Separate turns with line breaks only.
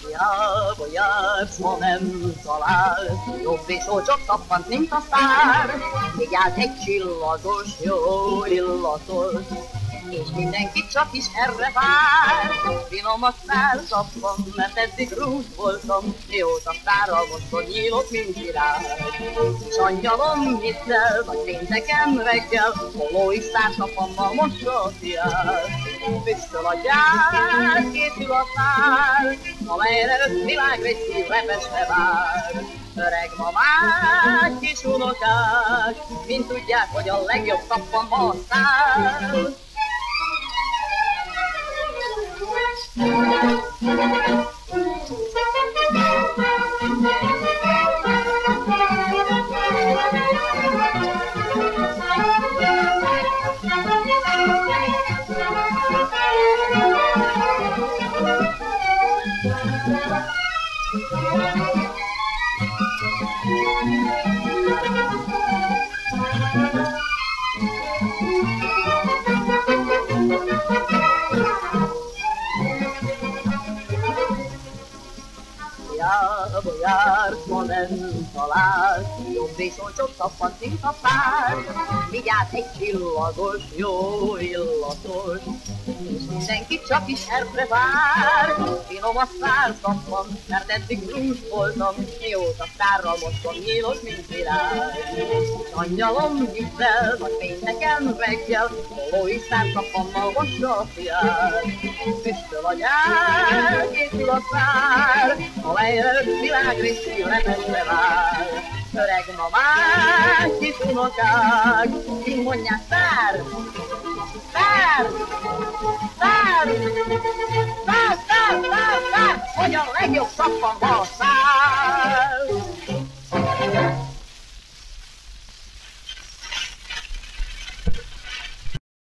Hiába jársz, ma nem találsz, jobb és csak tappant, mint a szár. Vigyázz egy csillagos, jó illatos, és mindenki csak is erre vár. Finom a szár tappan, mert eddig rúd voltam, mióta szárral most nyílok, mint király. És angyalom, hidd el, vagy pénteken reggel, holó is szártapammal mossa a fiát. Füstöl a gyár, készül a szár, amelyre 5 világrészű repesre vár. Öreg mamák, kis unokák, mind tudják, hogy a legjobb tappan ma a szár. Hiába jársz, ma nem találsz, jobb és olcsóbb tappant, mint a szár. Vigyázz egy csillagos, jó illatos, és mindenki csak is erre vár. Finom a szár tappant, mert eddig rús voltam, mióta szárral mostom, nyílok, mint király. És angyalom, hidd el, vagy pénteken reggel, holó is szártapammal mossa a fiát. Füstöl a gyár, készül a szár, amelyre 5 világrészű repesre vár. Öreg mamák, kis unokák, így mondják szár, szár, szár, szár, szár, szár, szár, hogy a legjobb szappan van a szár.